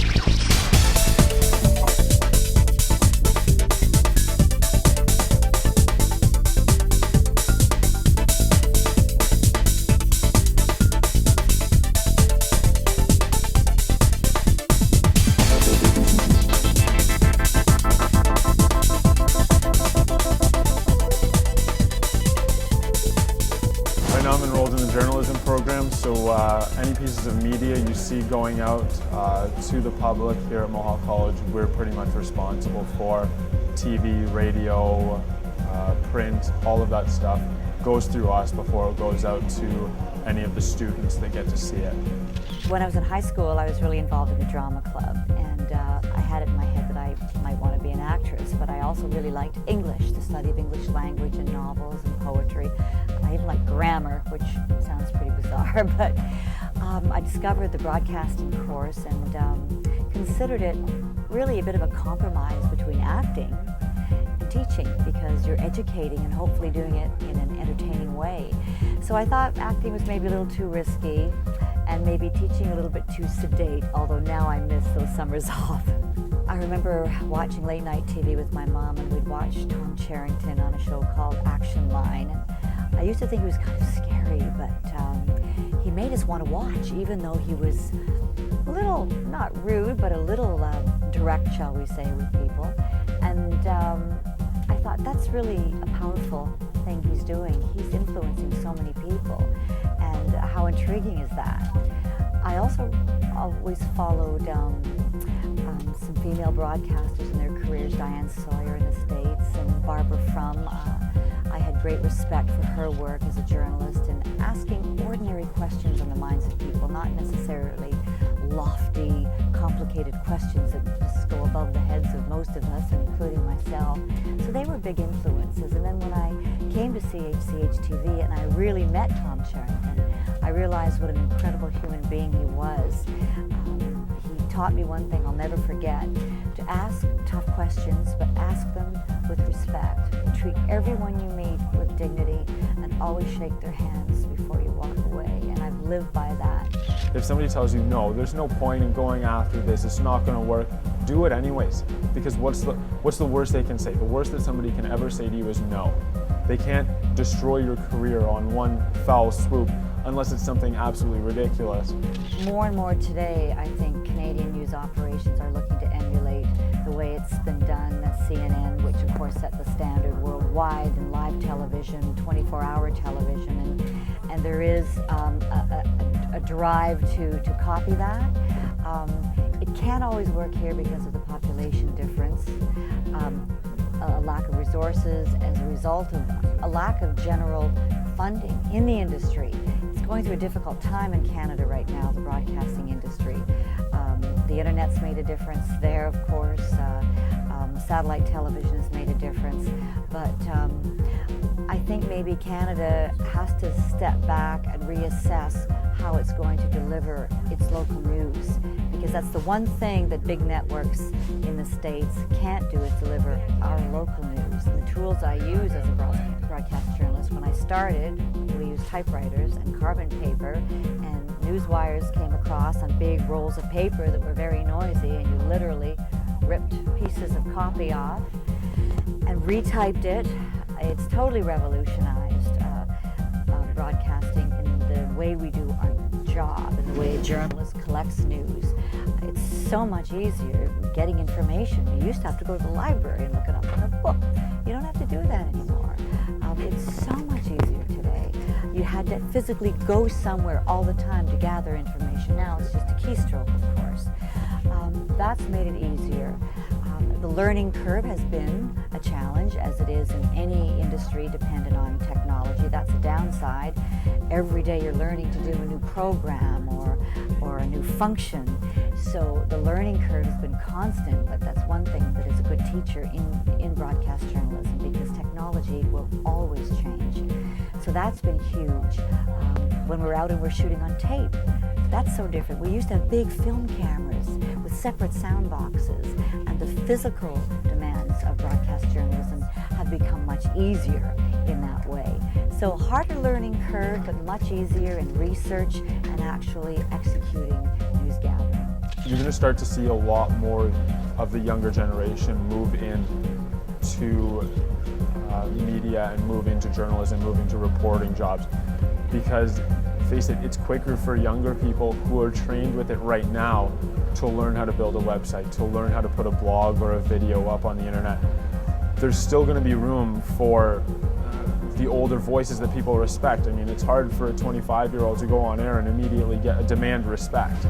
Right now I'm enrolled in the journalism program, so any pieces of media you see going out to the public here at Mohawk College, we're pretty much responsible for. TV, radio, print, all of that stuff goes through us before it goes out to any of the students that get to see it. When I was in high school, I was really involved in the drama club, and I had it in my head that I might want to be an actress, but I also really liked English, the study of English language and novels and poetry. I even like grammar, which sounds pretty bizarre, but I discovered the broadcasting course and considered it really a bit of a compromise between acting and teaching, because you're educating and hopefully doing it in an entertaining way. So I thought acting was maybe a little too risky and maybe teaching a little bit too sedate, although now I miss those summers off. I remember watching late night TV with my mom, and we'd watch Tom Charrington on a show called Action Line. And I used to think he was kind of scary, but he made us want to watch, even though he was a little, not rude, but a little direct, shall we say, with people. And I thought, that's really a powerful thing he's doing. He's influencing so many people, and how intriguing is that? I also always followed some female broadcasters in their careers, Diane Sawyer in the States and Barbara Frum. I had great respect for her work as a journalist and asking ordinary questions on the minds of people, not necessarily lofty, complicated questions that just go above the heads of most of us, including myself. So they were big influences. And then when I came to CHCH-TV and I really met Tom Charrington, I realized what an incredible human being he was. He taught me one thing I'll never forget: to ask tough questions, but ask them with respect. Treat everyone you meet with dignity and always shake their hands before you walk away. And I've lived by that. If somebody tells you, no, there's no point in going after this, it's not going to work, do it anyways. Because what's the worst they can say? The worst that somebody can ever say to you is no. They can't destroy your career on one foul swoop unless it's something absolutely ridiculous. More and more today, I think Canadian news operations are looking to emulate the way it's been done at CNN, which of course set the standard worldwide in live television, 24-hour television, and there is a drive to copy that. It can't always work here because of the population difference, a lack of resources as a result of a lack of general funding in the industry. It's going through a difficult time in Canada right now, the broadcasting industry. The internet's made a difference there, of course. Satellite television has made a difference. But I think maybe Canada has to step back and reassess how it's going to deliver its local news, because that's the one thing that big networks in the States can't do, is deliver our local news. And the tools I use as a broadcast journalist, when I started, we used typewriters and carbon paper, and news wires came across on big rolls of paper that were very noisy, and you literally ripped pieces of copy off and retyped it. It's totally revolutionized broadcasting in the way we do our job and the way a journalist collects news. It's so much easier getting information. You used to have to go to the library and look it up in a book. You don't have to do that anymore. It's so much easier today. You had to physically go somewhere all the time to gather information. Now it's just a keystroke, of course. That's made it easier. The learning curve has been a challenge, as it is in any industry dependent on technology. That's a downside. Every day you're learning to do a new program or a new function. So the learning curve has been constant, but that's one thing that is a good teacher in broadcast journalism, because technology will always change. So that's been huge. When we're out and we're shooting on tape, that's so different. We used to have big film cameras with separate sound boxes, and the physical demands of broadcast journalism have become much easier in that way. So harder learning curve, but much easier in research and actually executing news gathering. you're going to start to see a lot more of the younger generation move into media and move into journalism, move into reporting jobs. Because, face it, it's quicker for younger people who are trained with it right now to learn how to build a website, to learn how to put a blog or a video up on the internet. There's still going to be room for the older voices that people respect. I mean, it's hard for a 25-year-old to go on air and immediately demand respect.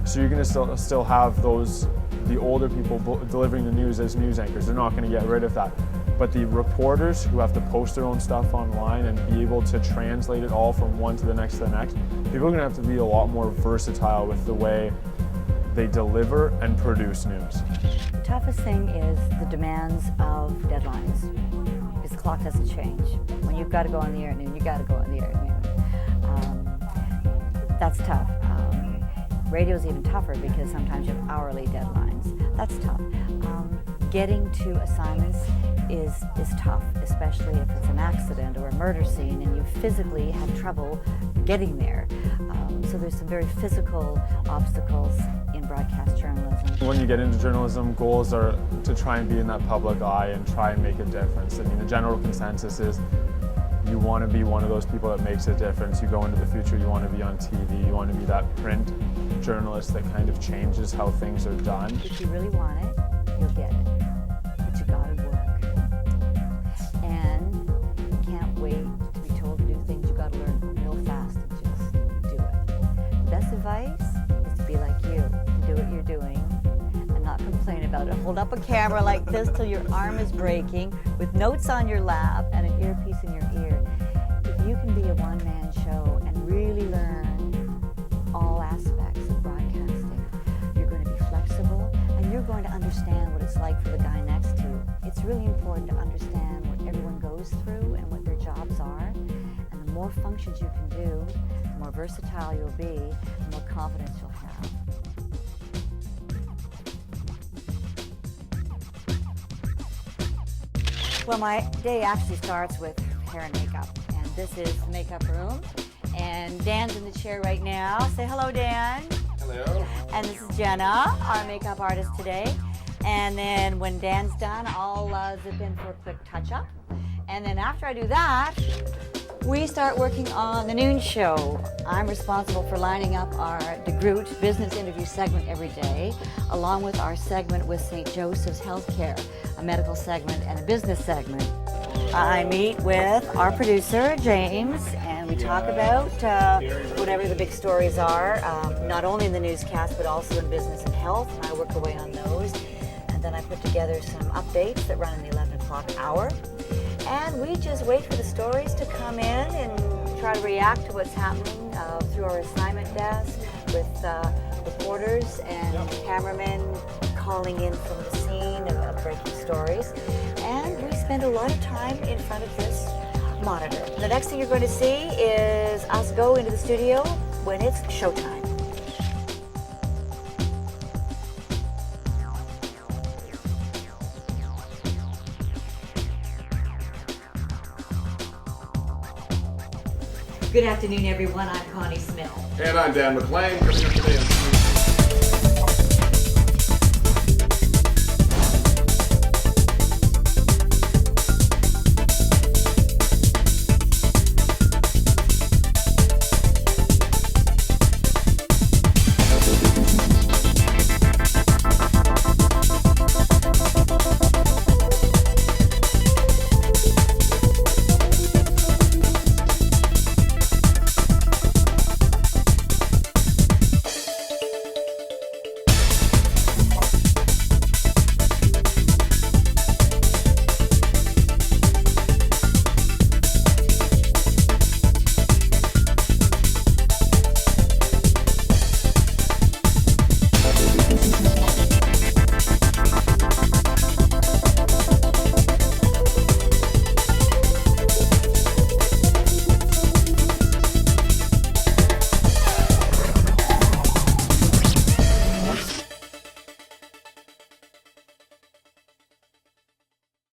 So you're going to still have the older people delivering the news as news anchors. They're not going to get rid of that. But the reporters who have to post their own stuff online and be able to translate it all from one to the next to the next, people are going to have to be a lot more versatile with the way they deliver and produce news. The toughest thing is the demands of deadlines, because the clock doesn't change. When you've got to go on the air at noon, you got to go on the air at noon. That's tough. Radio's even tougher because sometimes you have hourly deadlines. That's tough. Getting to assignments is tough, especially if it's an accident or a murder scene and you physically have trouble getting there. So there's some very physical obstacles in broadcast journalism. When you get into journalism, goals are to try and be in that public eye and try and make a difference. I mean, the general consensus is you want to be one of those people that makes a difference. You go into the future, you want to be on TV, you want to be that print journalist that kind of changes how things are done. If you really want it, you'll get it. But you gotta work. And you can't wait to be told to do things. You gotta learn real fast and just do it. The best advice is to be like you. Do what you're doing and not complain about it. Hold up a camera like this till your arm is breaking with notes on your lap and an earpiece in your ear. If you can be a one-man show and really learn all aspects of broadcasting, you're going to be flexible and you're going to understand what it's like for the guy next to you. It's really important to understand what everyone goes through and what their jobs are. And the more functions you can do, the more versatile you'll be, the more confidence you'll have. Well, my day actually starts with hair and makeup, and this is the makeup room. And Dan's in the chair right now. Say hello, Dan. Hello. And this is Jenna, our makeup artist today. And then when Dan's done, I'll zip in for a quick touch-up. And then after I do that, we start working on the noon show. I'm responsible for lining up our DeGroote business interview segment every day, along with our segment with St. Joseph's Healthcare, a medical segment and a business segment. I meet with our producer, James, and we talk about whatever the big stories are, not only in the newscast, but also in business and health, and I work away on those. And then I put together some updates that run in the 11 o'clock hour. And we just wait for the stories to come in and try to react to what's happening through our assignment desk with reporters and cameramen calling in from the scene of breaking stories. And we spend a lot of time in front of this monitor. The next thing you're going to see is us go into the studio when it's showtime. Good afternoon, everyone. I'm Connie Smith. And I'm Dan McLean, coming up today on